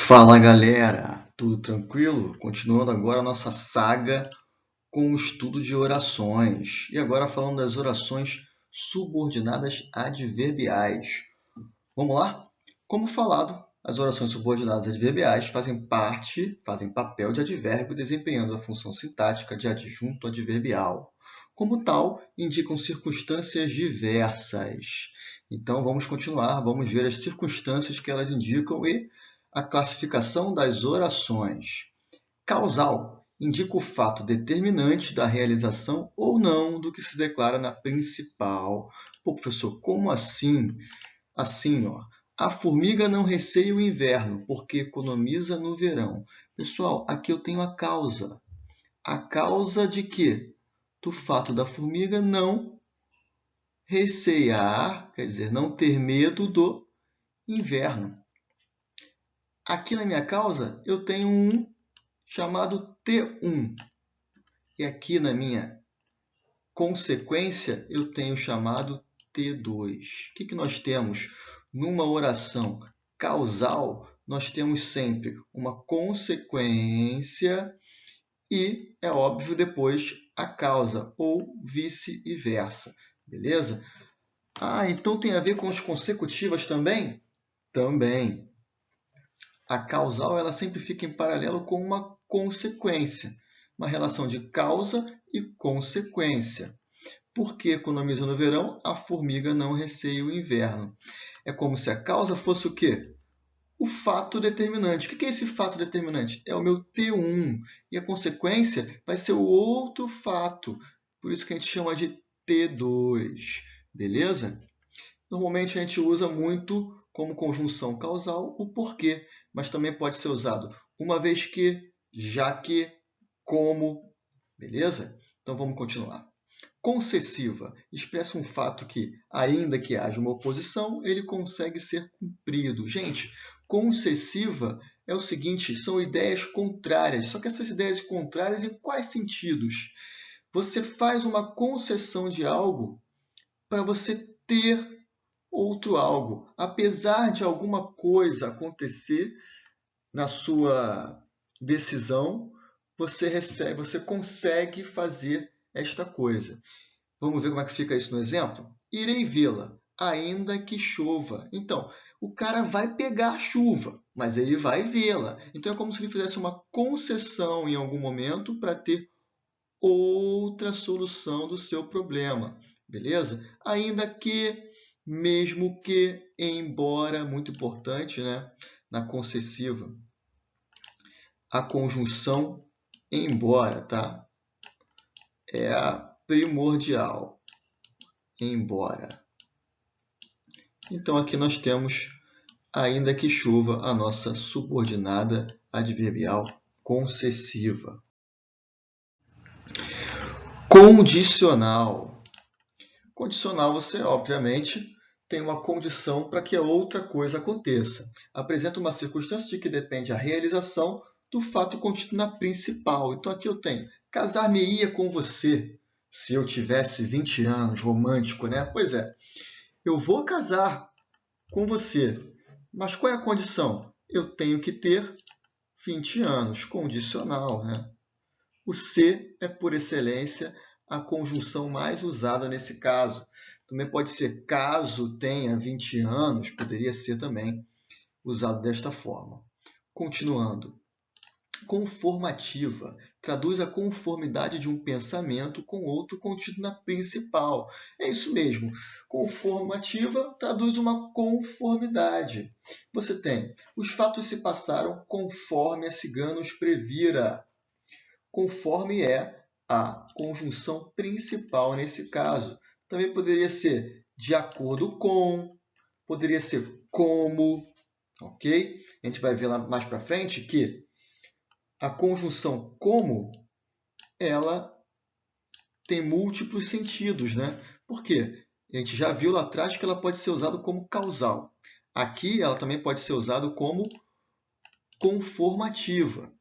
Fala galera, tudo tranquilo? Continuando agora a nossa saga com o estudo de orações. E agora falando das orações subordinadas adverbiais. Vamos lá? Como falado, as orações subordinadas adverbiais fazem papel de advérbio desempenhando a função sintática de adjunto adverbial. Como tal, indicam circunstâncias diversas. Então vamos continuar, vamos ver as circunstâncias que elas indicam e a classificação das orações. Causal indica o fato determinante da realização ou não do que se declara na principal. Pô, professor, como assim? Assim, ó, a formiga não receia o inverno, porque economiza no verão. Pessoal, aqui eu tenho a causa. A causa de quê? Do fato da formiga não recear, quer dizer, não ter medo do inverno. Aqui na minha causa, eu tenho um chamado T1. E aqui na minha consequência, eu tenho chamado T2. O que nós temos? Numa oração causal, nós temos sempre uma consequência e, é óbvio, depois a causa, ou vice-versa. Beleza? Ah, então tem a ver com as consecutivas também? Também. A causal ela sempre fica em paralelo com uma consequência, uma relação de causa e consequência. Porque economiza no verão, a formiga não receia o inverno. É como se a causa fosse o quê? O fato determinante. O que é esse fato determinante? É o meu T1. E a consequência vai ser o outro fato. Por isso que a gente chama de T2. Beleza? Normalmente a gente usa muito como conjunção causal o porquê, mas também pode ser usado uma vez que, já que, como. Beleza? Então vamos continuar. Concessiva expressa um fato que, ainda que haja uma oposição, ele consegue ser cumprido. Gente, concessiva é o seguinte, são ideias contrárias. Só que essas ideias contrárias em quais sentidos? Você faz uma concessão de algo para você ter outro algo. Apesar de alguma coisa acontecer na sua decisão, você consegue fazer esta coisa. Vamos ver como é que fica isso no exemplo? Irei vê-la, ainda que chova. Então, o cara vai pegar a chuva, mas ele vai vê-la. Então, é como se ele fizesse uma concessão em algum momento para ter outra solução do seu problema. Beleza? Ainda que, mesmo que, embora, muito importante, né? Na concessiva, a conjunção embora, tá? É a primordial. Embora. Então, aqui nós temos, ainda que chova, a nossa subordinada adverbial concessiva. Condicional. Condicional, você, obviamente, tem uma condição para que a outra coisa aconteça. Apresenta uma circunstância de que depende a realização do fato contido na principal. Então, aqui eu tenho, casar-me-ia com você se eu tivesse 20 anos, romântico, né? Pois é, eu vou casar com você, mas qual é a condição? Eu tenho que ter 20 anos, condicional, né? O se é, por excelência, a conjunção mais usada nesse caso. Também pode ser caso tenha 20 anos, poderia ser também usado desta forma. Continuando. Conformativa. Traduz a conformidade de um pensamento com outro contido na principal. É isso mesmo. Conformativa traduz uma conformidade. Você tem, os fatos se passaram conforme a cigana os previra. Conforme é a conjunção principal nesse caso. Também poderia ser de acordo com, poderia ser como, ok? A gente vai ver lá mais para frente que a conjunção como, ela tem múltiplos sentidos, né? Por quê? A gente já viu lá atrás que ela pode ser usada como causal. Aqui ela também pode ser usada como conformativa.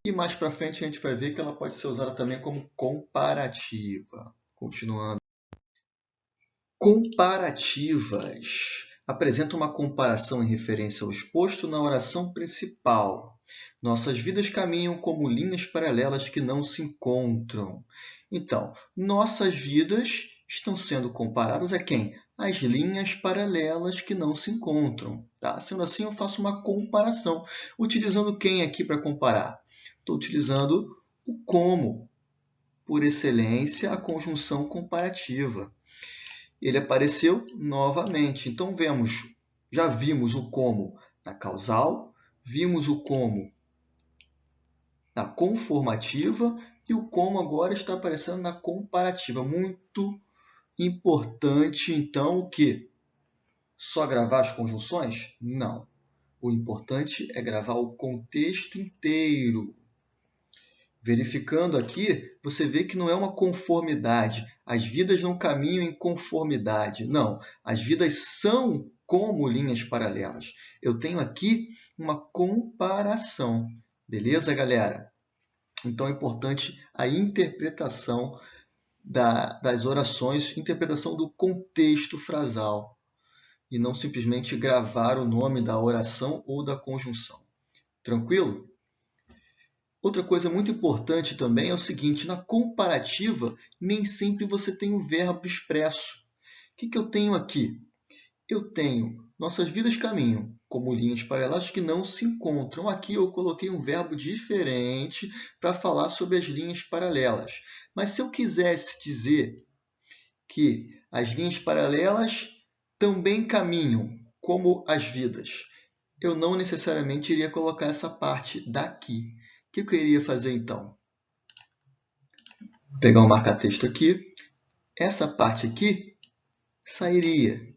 E mais para frente a gente vai ver que ela pode ser usada também como comparativa. Continuando. Comparativas. apresenta uma comparação em referência ao exposto na oração principal. Nossas vidas caminham como linhas paralelas que não se encontram. Então, nossas vidas estão sendo comparadas a quem? As linhas paralelas que não se encontram. Tá? Sendo assim, eu faço uma comparação. Utilizando quem aqui para comparar? Estou utilizando o como, por excelência, a conjunção comparativa. Ele apareceu novamente. Então, já vimos o como na causal, vimos o como na conformativa e o como agora está aparecendo na comparativa. Muito importante, então, o quê? Só gravar as conjunções? Não. O importante é gravar o contexto inteiro. Verificando aqui, você vê que não é uma conformidade. As vidas não caminham em conformidade. Não, as vidas são como linhas paralelas. Eu tenho aqui uma comparação. Beleza, galera? Então, é importante a interpretação das orações, interpretação do contexto frasal, e não simplesmente gravar o nome da oração ou da conjunção. Tranquilo? Outra coisa muito importante também é o seguinte, na comparativa, nem sempre você tem o verbo expresso. O que eu tenho aqui? Eu tenho, nossas vidas caminham como linhas paralelas que não se encontram. Aqui eu coloquei um verbo diferente para falar sobre as linhas paralelas. Mas se eu quisesse dizer que as linhas paralelas também caminham como as vidas, eu não necessariamente iria colocar essa parte daqui. O que eu queria fazer então? Pegar um marca-texto aqui. Essa parte aqui sairia.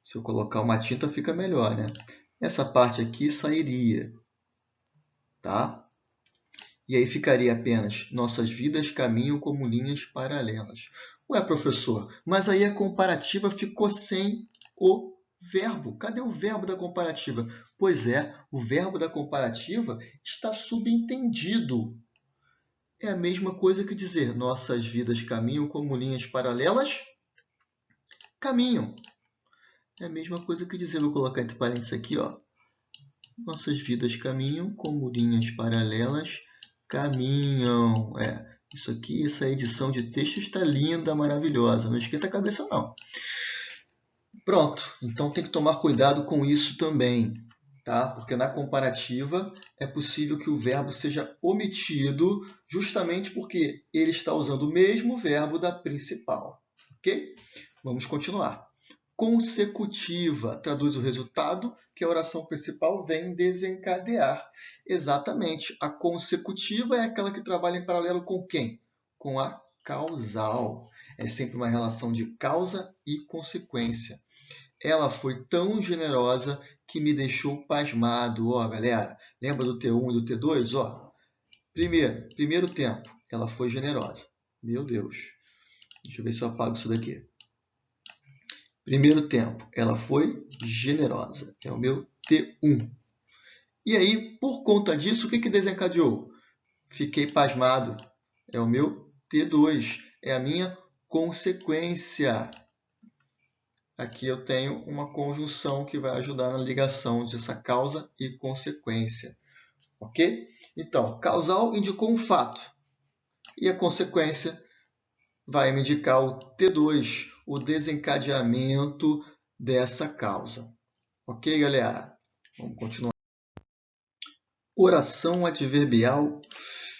Se eu colocar uma tinta fica melhor, né? Essa parte aqui sairia. Tá? E aí ficaria apenas nossas vidas caminham como linhas paralelas. Ué, professor, mas aí a comparativa ficou sem o verbo. Cadê o verbo da comparativa? Pois é, o verbo da comparativa está subentendido. É a mesma coisa que dizer nossas vidas caminham como linhas paralelas? Caminham. É a mesma coisa que dizer, vou colocar entre parênteses aqui, ó. Nossas vidas caminham como linhas paralelas caminham. Isso aqui, essa edição de texto está linda, maravilhosa. Não esquenta a cabeça, não. Pronto. Então, tem que tomar cuidado com isso também. Tá? Porque na comparativa é possível que o verbo seja omitido justamente porque ele está usando o mesmo verbo da principal. Ok? Vamos continuar. Consecutiva traduz o resultado que a oração principal vem desencadear. Exatamente. A consecutiva é aquela que trabalha em paralelo com quem? Com a causal. É sempre uma relação de causa e consequência. Ela foi tão generosa que me deixou pasmado. Ó, galera, lembra do T1 e do T2? Ó, primeiro tempo, ela foi generosa. Meu Deus. Deixa eu ver se eu apago isso daqui. Primeiro tempo, ela foi generosa. É o meu T1. E aí, por conta disso, o que desencadeou? Fiquei pasmado. É o meu T2. É a minha consequência. Aqui eu tenho uma conjunção que vai ajudar na ligação dessa causa e consequência. Ok? Então, causal indicou um fato. E a consequência vai me indicar o T2, o desencadeamento dessa causa. Ok, galera? Vamos continuar. Oração adverbial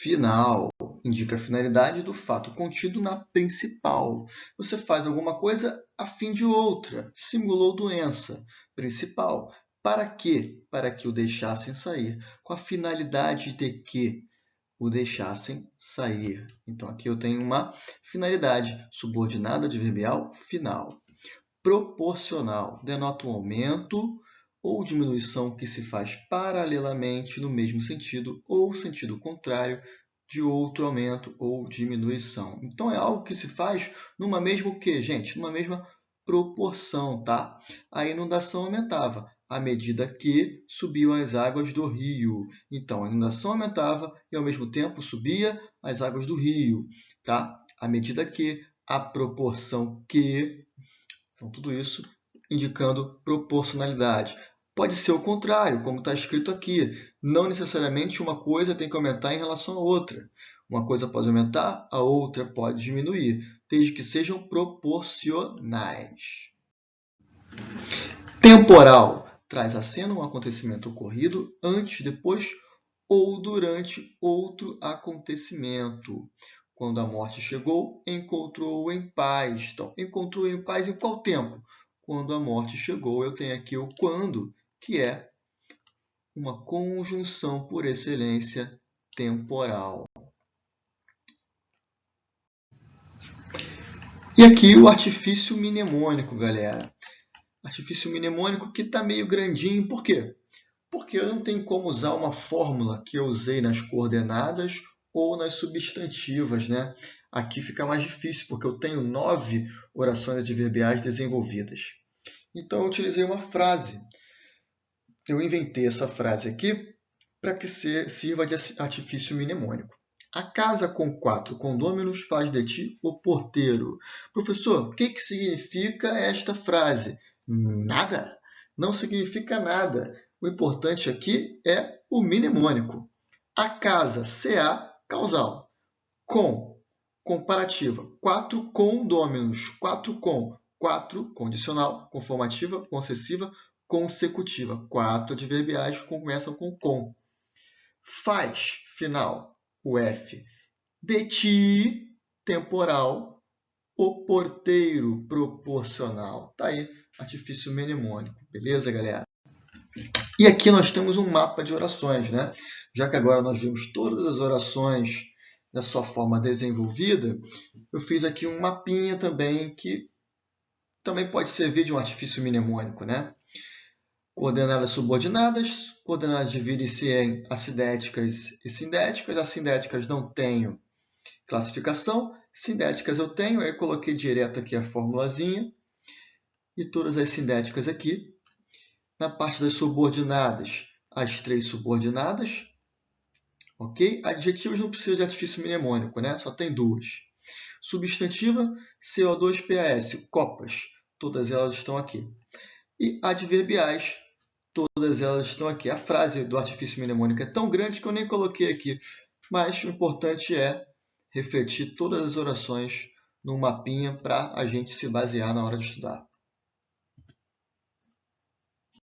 final. Indica a finalidade do fato contido na principal. Você faz alguma coisa a fim de outra. Simulou doença. Principal. Para quê? Para que o deixassem sair. Com a finalidade de que o deixassem sair. Então, aqui eu tenho uma finalidade. Subordinado adverbial final. Proporcional. Denota um aumento ou diminuição que se faz paralelamente no mesmo sentido ou sentido contrário de outro aumento ou diminuição. Então, é algo que se faz numa mesma o quê, gente? Numa mesma proporção, tá? A inundação aumentava à medida que subiam as águas do rio. Então, a inundação aumentava e, ao mesmo tempo, subia as águas do rio, tá? À medida que, a proporção que... Então, tudo isso indicando proporcionalidade. Pode ser o contrário, como está escrito aqui. Não necessariamente uma coisa tem que aumentar em relação à outra. Uma coisa pode aumentar, a outra pode diminuir, desde que sejam proporcionais. Temporal traz à cena um acontecimento ocorrido antes, depois ou durante outro acontecimento. Quando a morte chegou, encontrou-o em paz. Então, encontrou em paz em qual tempo? Quando a morte chegou, eu tenho aqui o quando, que é uma conjunção por excelência temporal. E aqui o artifício mnemônico, galera. Artifício mnemônico que está meio grandinho. Por quê? Porque eu não tenho como usar uma fórmula que eu usei nas coordenadas ou nas substantivas, né? Aqui fica mais difícil, porque eu tenho 9 orações adverbiais desenvolvidas. Então, eu utilizei uma frase. Eu inventei essa frase aqui para que sirva de artifício mnemônico. A casa com 4 condôminos faz de ti o porteiro. Professor, o que significa esta frase? Nada. Não significa nada. O importante aqui é o mnemônico. A casa, CA, causal. Com, comparativa. 4 condôminos. 4 com. 4, condicional, conformativa, concessiva, consecutiva. 4 adverbiais começam com. Faz, final, o F. De ti, temporal. O porteiro, proporcional. Tá aí, artifício mnemônico. Beleza, galera? E aqui nós temos um mapa de orações, né? Já que agora nós vimos todas as orações da sua forma desenvolvida, eu fiz aqui um mapinha também que também pode servir de um artifício mnemônico, né? Coordenadas subordinadas, coordenadas dividem-se em assidéticas e sindéticas. Assindéticas não tenho classificação, sindéticas eu tenho, aí eu coloquei direto aqui a formulazinha e todas as sindéticas aqui. Na parte das subordinadas, as 3 subordinadas, ok? Adjetivos não precisa de artifício mnemônico, né? Só tem 2. Substantiva, CO2PAS, copas, todas elas estão aqui. E adverbiais, todas elas estão aqui. A frase do artifício mnemônico é tão grande que eu nem coloquei aqui, mas o importante é refletir todas as orações num mapinha para a gente se basear na hora de estudar.